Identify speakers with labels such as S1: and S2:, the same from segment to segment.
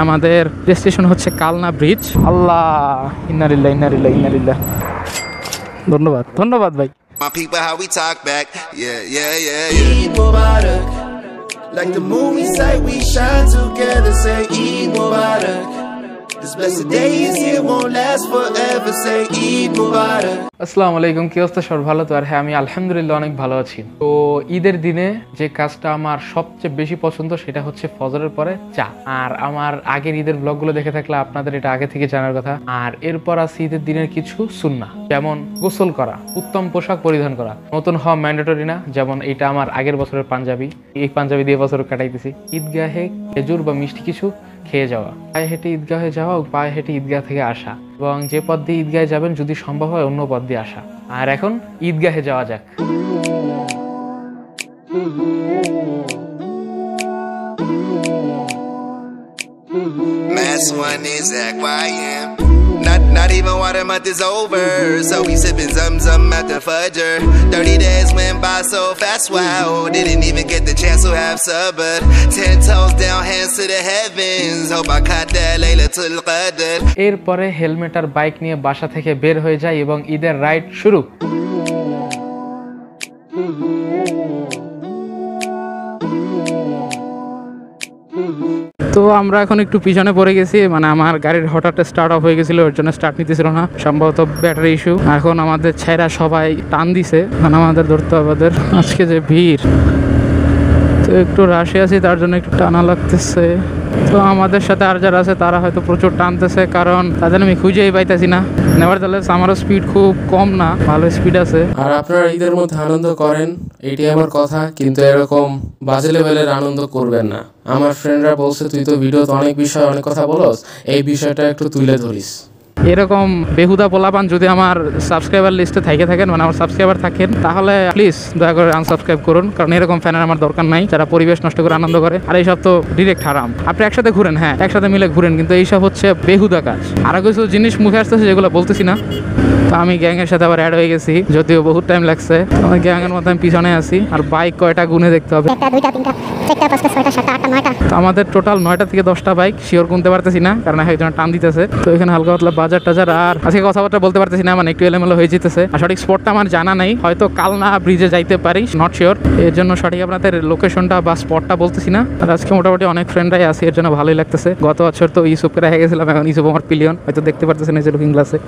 S1: আমাদের ডেস্টিনেশন হচ্ছে কালনা ব্রিজ। আল্লাহ, ইন্নালিল্লাহ ইন্নালিল্লাহ ইন্নালিল্লাহ। ধন্যবাদ ধন্যবাদ ভাই।
S2: My people, how we talk back. Yeah. Eid Mubarak. Like the movie say, we shine together. Say Eid Mubarak. This blessed day is here, won't last forever. Say Eid Mubarak.
S1: আসসালামু আলাইকুম, কি অবস্থা? সব ভালো তো? আর হ্যাঁ, আমি আলহামদুলিল্লাহ অনেক ভালো আছি। তো ঈদের দিনে যে কাজটা আমার সবচেয়ে বেশি পছন্দ সেটা হচ্ছে ফজরের পরে চা। আর আমার আগের ঈদের ব্লগগুলো দেখে থাকলে আপনাদের এটা আগে থেকে জানার কথা। আর এরপর আছে ঈদের দিনের কিছু সুন্নাহ, যেমন গোসল করা, উত্তম পোশাক পরিধান করা, নতুন হওয়া ম্যান্ডেটরি না, যেমন এটা আমার আগের বছরের পাঞ্জাবি, এই পাঞ্জাবি দিয়ে বছর কাটাইতেছি। ঈদগাহে খেজুর বা মিষ্টি কিছু খেয়ে যাওয়া, পায়ে হেঁটে ঈদগাহে যাওয়া, পায়ে হেঁটে ঈদগাহ থেকে আসা, এবং যে পথ দিয়ে ঈদগাহে যাবেন যদি সম্ভব হয় অন্য পথ দিয়ে আসা। আর এখন ঈদগাহে যাওয়া যাক।
S2: Mass one is YM. Not even water month is over, so we sipping Zam at the Fudger. 30 days went by so fast, wow, didn't even get the chance to have supper. 10 toes down, hands to the heavens, hope I caught that Laylatul Qadr.
S1: এরপরে helmet আর bike নিয়ে বাসা থেকে বের হয়ে যায় এবং ঈদের ride শুরু। তো আমরা এখন একটু পিছনে পড়ে গেছি, মানে আমার গাড়ির হঠাৎ স্টার্ট অফ হয়ে গেছিল, ওর জন্য স্টার্ট নিতেছিল না, সম্ভবত ব্যাটারি ইস্যু। এখন আমাদের ছেড়া সবাই টান দিছে, মানে আমাদের ধরতে হবে। আজকে যে ভিড়, তো একটু রাশে আছি, তার জন্য একটু টানা লাগতেছে। তো আমাদের সাথে আর যারা আছে তারা হয়তো প্রচুর টানতেছে, কারণ তাদের আমি খুঁজেই পাইতেছি না। নেভারথেলেস আমারও স্পিড খুব কম না, ভালো স্পিড আছে।
S3: আর আপনারা ঈদের মধ্যে আনন্দ করেন, এটাই আমার কথা, কিন্তু এরকম বাজে লেভেলের আনন্দ করবেন না। আমার ফ্রেন্ডরা বলছে তুই তো ভিডিওতে অনেক বিষয় অনেক কথা বলস, এই বিষয়টা একটু তুলে ধরিস।
S1: এরকম বেহুদা পোলাপান যদি আমার সাবস্ক্রাইবার লিস্টে থাকেন, মানে আমার সাবস্ক্রাইবার থাকেন, তাহলে প্লিজ দয়া করে আনসাবস্ক্রাইব করুন, কারণ এরকম ফ্যানের আমার দরকার নাই যারা পরিবেশ নষ্ট করে আনন্দ করে। আর এইসব তো ডিরেক্ট হারাম। আপনি একসাথে ঘুরেন, হ্যাঁ একসাথে মিলে ঘুরেন, কিন্তু এইসব হচ্ছে বেহুদা কাজ। আরও কিছু জিনিস মুখে আসতেছে যেগুলো বলতেছি না। তো আমি গ্যাংয়ের সাথে আবার অ্যাড হয়ে গেছি, যদিও বহুত টাইম লাগছে। আমার গ্যাংয়ের মধ্যে আমি পিছনে আছি, আর বাইক কয়টা গুনে দেখতে হবে। তো আমাদের টোটাল 9টা থেকে 10টা বাইক, শিওর গুনতে পারতেছি না, কারণ একজন টান দিতেছে। তো এখানে হালকা পাতলা বাজার টাজার, আর আজকে কথাবার্তা বলতে পারতেছি না, মানে একটু এলোমেলো হয়ে যেতেছে। আর সঠিক স্পটটা আমার জানা নাই, হয়তো কালনা ব্রিজে যাইতে পারি, নট শিওর। এর জন্য সঠিক আপনাদের লোকেশনটা বা স্পটটা বলতেছি না। আর আজকে মোটামুটি অনেক ফ্রেন্ডরাই আছে, এর জন্য ভালোই লাগতেছে। গত বছর তো ইউসুফকে রেখে গেছিলাম, এখন ইউসুফ আমার পিলিয়ন, হয়তো দেখতে পারতেছেন এই যে লুকিং গ্লাসে।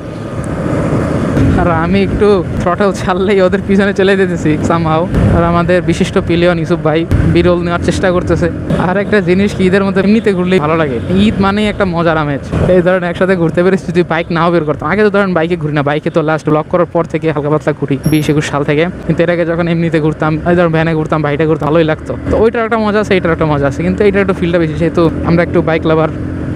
S1: আর আমি একটু থ্রটল ছাড়লেই ওদের পিছনে চলে যেতেছি সামহাও। আর আমাদের বিশিষ্ট পিলিয়ন ইউসুফ ভাই বিরল নেওয়ার চেষ্টা করতেছে। আর একটা জিনিস কি, ঈদের মধ্যে এমনিতে ঘুরলেই ভালো লাগে। ঈদ মানেই একটা মজার আমেজ। এই ধরেন একসাথে ঘুরতে পেরেছি, যদি বাইক নাও বের করতাম। আগে তো ধরেন বাইকে ঘুরি না, বাইকে তো লাস্ট ব্লক করার পর থেকে হালকা পাতলা ঘুরি 20-21 সাল থেকে। কিন্তু এর আগে যখন এমনিতে ঘুরতাম, এই ধরেন ভ্যানে ঘুরতাম, বাইকটা ঘুরতাম, ভালোই লাগতো। তো ওইটার একটা মজা আছে, এইটার একটা মজা আছে, কিন্তু এইটার একটু ফিলটা বেশি, যেহেতু আমরা একটু বাইক লাভার,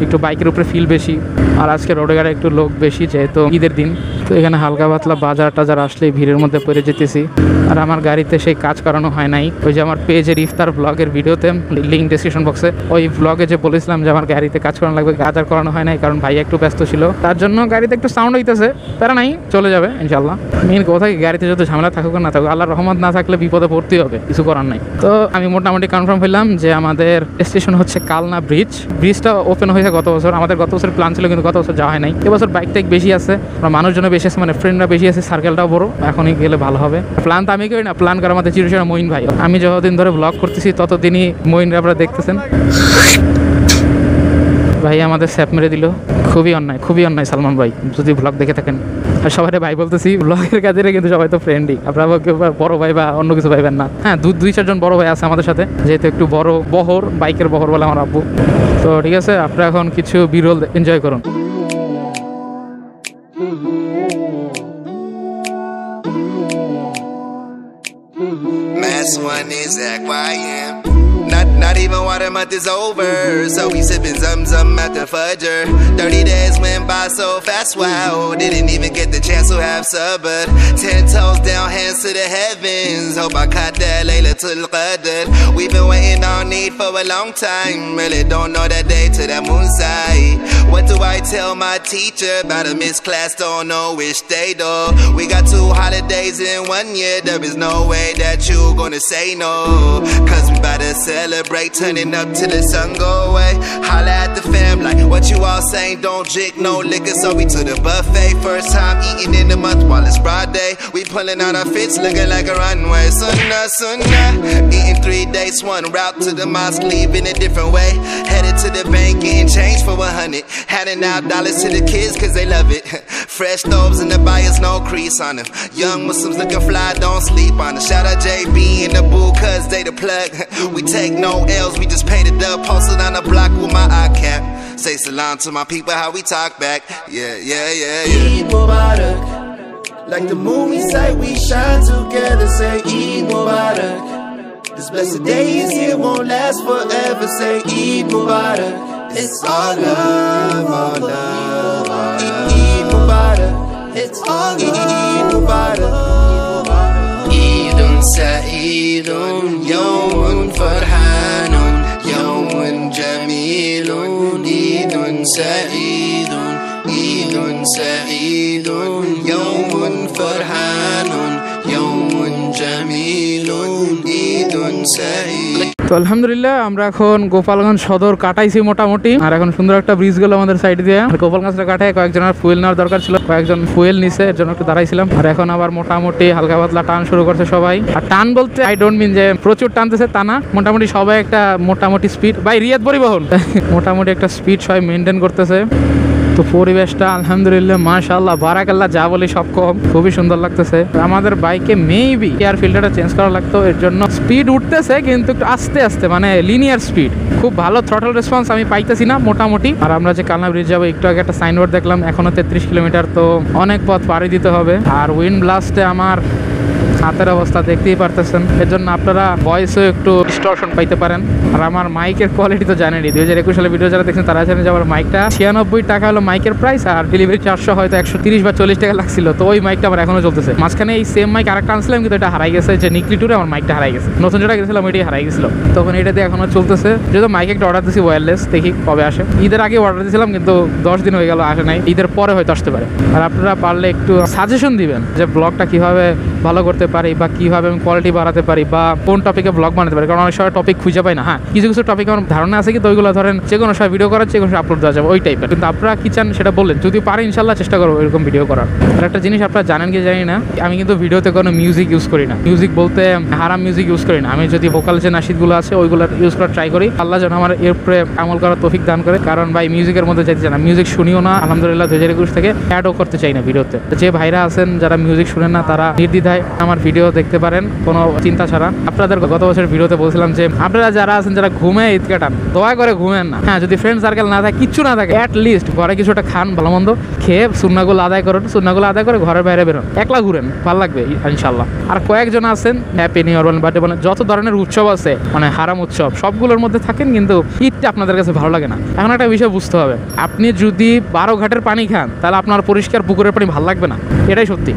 S1: একটু বাইকের উপরে ফিল বেশি। আর আজকে রোডে গাড়ি একটু লোক বেশি, যেহেতু ঈদের দিন। তো এখানে হালকা পাতলা বাজার টাজার আসলেই ভিড়ের মধ্যে পড়ে যেতেছি। আর আমার গাড়িতে সেই কাজ করানো হয় নাই। ওই যে আমার পেজের ইফতার ব্লগের ভিডিওতে, লিঙ্ক ডেসক্রিপশন বক্সে, ওই ব্লগে যে বলেছিলাম যে আমার গাড়িতে কাজ করানো লাগবে, কাজ আর করানো হয় নাই, কারণ ভাই একটু ব্যস্ত ছিল। তার জন্য গাড়িতে একটু সাউন্ড হইতেছে, তারা নাই, চলে যাবে ইনশাল্লাহ। মেন কথা কি, গাড়িতে যত ঝামেলা থাকুক না থাকুক, আল্লাহর রহমত না থাকলে বিপদে পড়তেই হবে, কিছু করার নাই। তো আমি মোটামুটি কনফার্ম হইলাম যে আমাদের স্টেশন হচ্ছে কালনা ব্রিজ। ব্রিজটা ওপেন হয়েছে গত বছর, আমাদের গত বছর প্ল্যান ছিল, কিন্তু গত বছর যাওয়া হয় নাই। এবছর বাইক টাইক বেশি আছে, মানুষজন বেশি আছে, মানে ফ্রেন্ডরা বেশি আছে, সার্কেলটাও বড়, এখনই গেলে ভালো হবে। প্ল্যান তো আমি করি না, প্ল্যান করার আমাদের চিরসেরা মঈন ভাই। আমি যতদিন ধরে ব্লগ করতেছি ততদিনই মঈনরা আপনারা দেখতেছেন। ভাই আমাদের স্যাপ মেরে দিল, খুবই অন্যায় সালমান ভাই, যদি ব্লগ দেখে থাকেন। আর সবাই ভাই বলতেছি, ব্লগের কাজে কিন্তু সবাই তো ফ্রেন্ডই, আপনারা বড় ভাই বা অন্য কিছু ভাইবেন না। হ্যাঁ, 2-4 জন বড় ভাই আছে আমাদের সাথে, যেহেতু একটু বড় বহর, বাইকের বহর বলে আমার আব্বু। তো ঠিক আছে, আপনারা এখন কিছু বিরল এনজয় করুন।
S2: Mass one is YM. Not even water month is over, so we sipping Zam at the Fudger. 30 days went by so fast, wow, didn't even get the chance to have supper. 10 toes down, hands to the heavens, hope I caught that Laylatul Qadr. We've been waiting on Eid for a long time, really don't know that day to that moon side. What do I tell my teacher about a missed class, don't know which day though. We got 2 holidays in 1 year, there is no way that you gonna say no, cause we bout to celebrate, turning up till the sun go away. Holla at the fam like what you all saying, don't drink no liquor. So we to the buffet, first time eating in the month while it's broad day. We pulling out our fits, looking like a runway. Sunnah, sunnah. Eating 3 days, one route to the mosque, leaving a different way. Headed to the bank, getting change for 100. Handing out dollars to the kids, cause they love it. Fresh stoves and the buyers, no crease on them. Young Muslims looking fly, don't sleep on them. Shout out JB and the boo, cause they the plug. We take no L's, we just painted up, posted on the block with my eye cap. Say salam to my people, how we talk back. Yeah, yeah, yeah, yeah. Eid Mubarak. Like the movie say, we shine together. Say Eid Mubarak. This blessed day is here, won't last forever. Say Eid Mubarak. It's all love, all love, all love. Eid Mubarak. It's all Eid Mubarak. Eidun Sa'idun, Yawmun Farhanun, Yawmun Jamilun. Eidun Sa'idun, Eidun Sa'idun, Yawmun Farhanun, Yawmun Jamilun. Eidun Sa'idun.
S1: তো আলহামদুলিল্লাহ আমরা এখন গোপালগঞ্জ সদর কাটাইছি মোটামুটি, আর এখন সুন্দর একটা bridge গেল আমাদের সাইড দিয়ে। আর গোপালগঞ্জটা কাটায় কয়েকজনের ফুয়েল নেওয়ার দরকার ছিল, কয়েকজন ফুয়েল নিছে, এর জন্য একটু দাঁড়াইছিলাম। আর এখন আবার মোটামুটি হালকা পাতলা টান শুরু করছে সবাই। আর টান বলতে আই ডোন্ট মিন যে প্রচুর টানতেছে তা না, মোটামুটি সবাই একটা মোটামুটি স্পিড, ভাই রিয়াদ পরিবহন মোটামুটি একটা স্পিড সবাই মেনটেন করতেছে। তো পরিবেশটা আলহামদুলিল্লাহ মাশাআল্লাহ বারাকাল্লাহ যা বলি সব কম, খুবই সুন্দর লাগতেছে। আমাদের বাইকে মেবি এয়ার ফিল্টারটা চেঞ্জ করা লাগতো, এর জন্য স্পিড উঠতেছে কিন্তু একটু আস্তে আস্তে, মানে লিনিয়ার স্পিড, খুব ভালো থ্রটল রেসপন্স আমি পাইতেছি না মোটামুটি। আর আমরা যে কালনা ব্রিজ যাবো, একটু আগে একটা সাইনবোর্ড দেখলাম, এখনো 33 কিলোমিটার, তো অনেক পথ পাড়ি দিতে হবে। আর উইন্ড ব্লাস্টে আমার হাতের অবস্থা দেখতেই পারতেছেন, এর জন্য আপনারা ভয়েসও একটু ডিস্টরশন পাইতে পারেন। আর আমার মাইকের কোয়ালিটি তো জানেনই, 2021 সালে ভিডিও যারা দেখছেন তারা জানেন যে আমার মাইকটা 96 টাকা হলো মাইকের প্রাইস, আর ডেলিভারি 400 হয়তো 130 বা 40 টাকা লাগছিল। তো ওই মাইকটা আমার এখনো চলতেছে। মাঝখানে এই সেম মাইক আরেকটা আনছিলাম, কিন্তু এটা হারাই গেছে, যে নিকলি টুরে আমার মাইকটা হারাই গেছে, নতুন যেটা গেছিলাম ওইটাই হারাই গেছিল। তখন এটা দিয়ে এখনো চলতেছে। যেহেতু মাইক একটা অর্ডার দিয়েছি ওয়্যারলেস, দেখি কবে আসে। ঈদের আগে অর্ডার দিয়েছিলাম কিন্তু 10 দিন হয়ে গেল, আসে নাই। ঈদের পরে হয়তো আসতে পারে। আর আপনারা পারলে একটু সাজেশন দিবেন যে ব্লগটা কিভাবে ভালো করতে পারি, বা কিভাবে আমি কোয়ালিটি বাড়াতে পারি, বা কোন টপিকে ব্লগ বানাতে পারি। কারণ অনেক সময় টপিক খুঁজে পাই না। হ্যাঁ, কিছু কিছু টপিক আমার ধারণা আছে, কিন্তু ওইগুলো ধরেন যে কোনো সময় ভিডিও করার, যে কোনো সময় আপলোড দেওয়া যাবে ওই টাইপের। কিন্তু আপনারা কি চান সেটা বললেন, যদি পারি ইনশাল্লাহ চেষ্টা করবো এরকম ভিডিও করার। আর একটা জিনিস আপনারা জানেন কি জানি না, আমি কিন্তু ভিডিওতে কোনো মিউজিক ইউজ করি না। মিউজিক বলতে হারাম মিউজিক ইউজ করি না। আমি যদি ভোকাল যে নাশিদগুলো আছে ওইগুলো ইউজ করার ট্রাই করি। আল্লাহ যেন আমার এর উপরে আমল করার তৌফিক দান করে। কারণ ভাই মিউজিকের মধ্যে যেতে চাই না, মিউজিক শুনিও না আলহামদুলিল্লাহ 2021 থেকে অ্যাডও করতে চাই না ভিডিওতে। যে ভাইরা আছেন যারা মিউজিক শুনেন না, তারা নির্দ্বিধায় আমার ভিডিও দেখতে পারেন কোনো চিন্তা ছাড়া। আপনাদের গত বছর ভিডিওতে বলছিলাম যে আপনারা যারা আছেন যারা ঘুমে ঈদ কাটান, দয়া করে ঘুমেন না। হ্যাঁ, যদি ফ্রেন্ড সার্কেল না থাকে, কিচ্ছু না থাকে, অ্যাট লিস্ট ঘরে কিছুটা খান, ভালো মন্দ খেয়ে সুন্নাগুলো আদায় করুন, সুন্নাগুলো আদায় করে ঘরের বাইরে বেরোন, একলা ঘুরেন, ভালো লাগবে ইনশাল্লাহ। আর কয়েকজন আছেন হ্যাপি নিউ ইয়ার বলেন, বার্থডে বলেন, যত ধরনের উৎসব আছে, মানে হারাম উৎসব সবগুলোর মধ্যে থাকেন, কিন্তু ঈদটা আপনাদের কাছে ভালো লাগে না। এখন একটা বিষয় বুঝতে হবে, আপনি যদি 12 ঘাটের পানি খান, তাহলে আপনার পরিষ্কার পুকুরের পানি ভালো লাগবে না, এটাই সত্যি।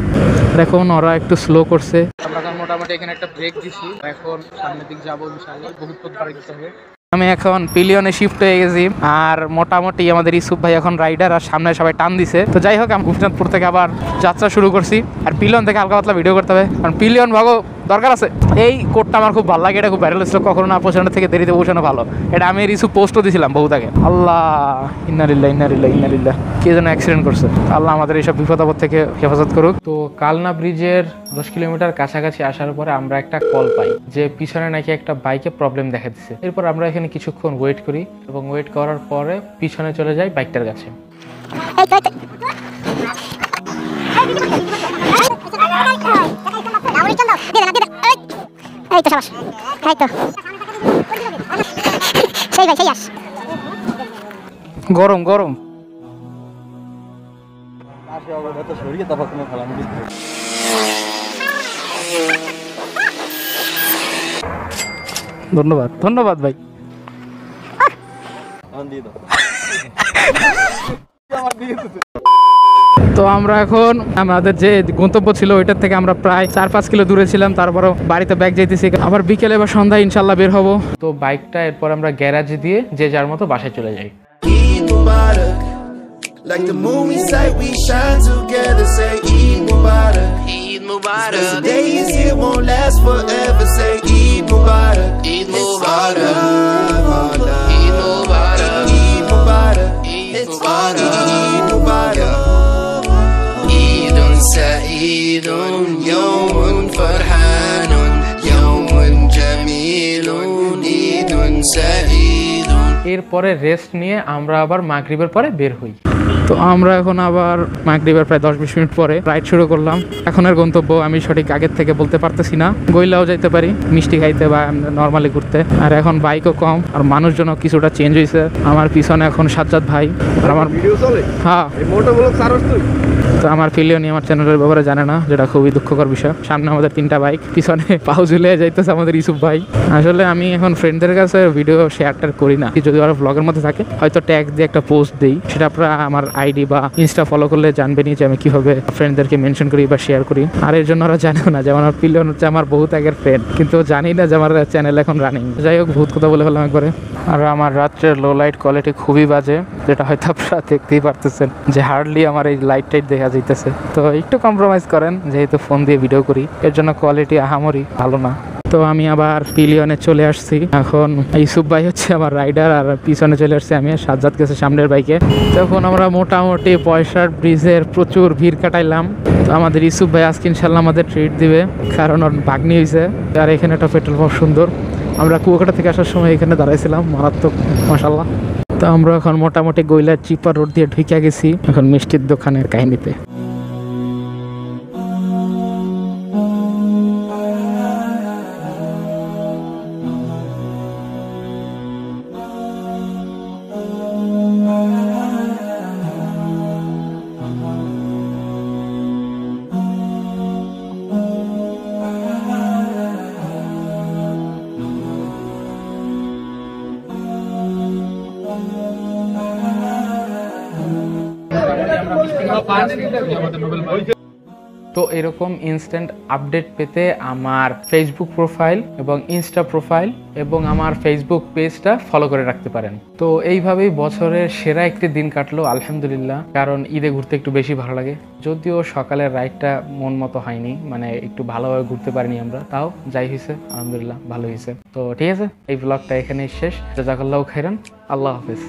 S1: দেখুন ওরা একটু স্লো করছে। আমরা মোটামুটি এখানে একটা ব্রেক দিছি, এখন সামনের দিক যাবো ইনশাআল্লাহ। বহুত পথ পাড়ি দিতে হবে। আমি এখন পিলিয়নে শিফট হয়ে গেছি, আর মোটামুটি আমাদের ইউসুফ ভাই এখন রাইডার, আর সামনে সবাই টান দিছে। তো যাই হোক, আমি গোপীনাথপুর থেকে আবার যাত্রা শুরু করছি। আর পিলিয়ন থেকে হালকা পাতলা ভিডিও করতে হবে, কারণ পিলিয়ন ভাগো দরকার আছে। এই কোডটা আমার খুব ভালো লাগে, এটা খুব ভাইরাল হয়েছিল, কখনো না পৌঁছানোর থেকে দেরিতে পৌঁছানো ভালো। এটা আমি ইউসুফ পোস্টও দিয়েছিলাম বহুত আগে। আল্লাহ ইন্নালিল্লাহ ইন্নালিল্লাহ ইন্নালিল্লাহ, কে যেন অ্যাক্সিডেন্ট করছে। আল্লাহ আমাদের এইসব বিপদ আপদ থেকে হেফাজত করুক। তো কালনা ব্রিজের 10 কিলোমিটার কাছাকাছি আসার পরে আমরা একটা কল পাই যে পিছনে নাকি একটা বাইকে প্রবলেম দেখা দিচ্ছে। এরপর আমরা এখানে কিছুক্ষণ ওয়েট করি, এবং ওয়েট করার পরে পিছনে চলে যাই বাইকটার কাছে। গরম গরম ধন্যবাদ ধন্যবাদ ভাই। তো আমরা এখন আমাদের যে গন্তব্য ছিল ওইটার থেকে আমরা প্রায় 4-5 কিলো দূরে ছিলাম, তারপরও বাড়িতে ব্যাগ যাইতেছি, আবার বিকেলে বা সন্ধ্যায় ইনশাল্লাহ বের হবো। তো বাইকটা এরপর আমরা গ্যারাজে দিয়ে যে যার মতো বাসায় চলে যাই।
S2: Like the movie say, we shine together. Say Eid Mubarak, Eid Mubarak. This day is here, won't last forever. Say Eid Mubarak, Eid Mubarak, Eid Mubarak, Eid Mubarak. It's Eid Mubarak. Eid Sa'id, Yawm Farhan, Yawm Jamil, Eid Sa'id.
S1: এরপরে rest নিয়ে আমরা আবার মাগরিবের পরে বের হই। তো আমরা এখন আবার মাগরিবের প্রায় 10-20 মিনিট পরে রাইড শুরু করলাম। এখনের গন্তব্য আমি সঠিক আগের থেকে বলতে পারতেছি না, গইলাও যাইতে পারি মিষ্টি খাইতে বা নর্মালি ঘুরতে। আর এখন বাইকও কম আর মানুষজনও কিছুটা চেঞ্জ হয়েছে। আমার পিছনে এখন সাজ্জাদ ভাই আর আমার
S4: ভিডিও চলে।
S1: হ্যাঁ
S4: মোটো ব্লগ সারস তুই।
S1: তো আমার ফিলিও নিয়ে আমার চ্যানেলের ব্যাপারে জানে না, যেটা খুবই দুঃখকর বিষয়। সামনে আমাদের 3টা বাইক, পিছনে পাও ঝুলে যাইতেছে আমাদের ইউসুফ ভাই। আসলে আমি এখন ফ্রেন্ডদের কাছে ভিডিও শেয়ারটার করি না, যদি ওরা ব্লগের মধ্যে থাকে হয়তো ট্যাগ দিয়ে একটা পোস্ট দিই, সেটা আপনারা আমার আইডি বা ইনস্টা ফলো করলে জানবেনই যে আমি কিভাবে ফ্রেন্ডদেরকে মেনশন করি বা শেয়ার করি। আর এর জন্য ওরা জানেও না, যেমন আমার পিলিয়ন হচ্ছে আমার বহুত আগের ফ্রেন্ড, কিন্তু জানি না যে আমার চ্যানেল এখন রানিং। যাই হোক, বহুত কথা বলে ফেললাম একবারে। আর আমার রাত্রের লো লাইট কোয়ালিটি খুবই বাজে, যেটা হয়তো আপনারা দেখতেই পারতেছেন যে হার্ডলি আমার এই লাইট টাইট দেখা যাইতেছে। তো একটু কম্প্রোমাইজ করেন, যেহেতু ফোন দিয়ে ভিডিও করি, এর জন্য কোয়ালিটি আহামরি ভালো না। তো আমি আবার পিলিয়নে চলে আসছি। এখন ইউসুফ ভাই হচ্ছে আমার রাইডার আর পিছনে চলে আসছি আমি, সাজ্জাদ গেছে সামনের বাইকে। তখন আমরা মোটামুটি পয়সার ব্রিজের প্রচুর ভিড় কাটাইলাম। তো আমাদের ইউসুফ ভাই আজকে ইনশাল্লাহ আমাদের ট্রিট দিবে, কারণ ওর ভাগ্নি হয়েছে। আর এখানে একটা পেট্রোল পাম্প সুন্দর, আমরা কুয়াকাটা থেকে আসার সময় এখানে দাঁড়াইছিলাম, মারাত্মক মাশাল্লাহ। তো আমরা এখন মোটামুটি গইলার চিপা রোড দিয়ে ঢুকে গেছি এখন মিষ্টির দোকানের কাহিনীতে। তো এরকম ইনস্ট্যান্ট আপডেট পেতে আমার ফেসবুক প্রোফাইল এবং ইনস্টা প্রোফাইল এবং আমার ফেসবুক পেজটা ফলো করে রাখতে পারেন। তো এইভাবেই বছরের সেরা একটি দিন কাটলো আলহামদুলিল্লাহ, কারণ ঈদে ঘুরতে একটু বেশি ভালো লাগে। যদিও সকালের রাইডটা মন মতো হয়নি, মানে একটু ভালোভাবে ঘুরতে পারিনি আমরা, তাও যাই হয়েছে আলহামদুলিল্লাহ ভালো হয়েছে। তো ঠিক আছে, এই ব্লগটা এখানেই শেষ। জাযাকাল্লাহু খাইরান, আল্লাহ হাফেজ।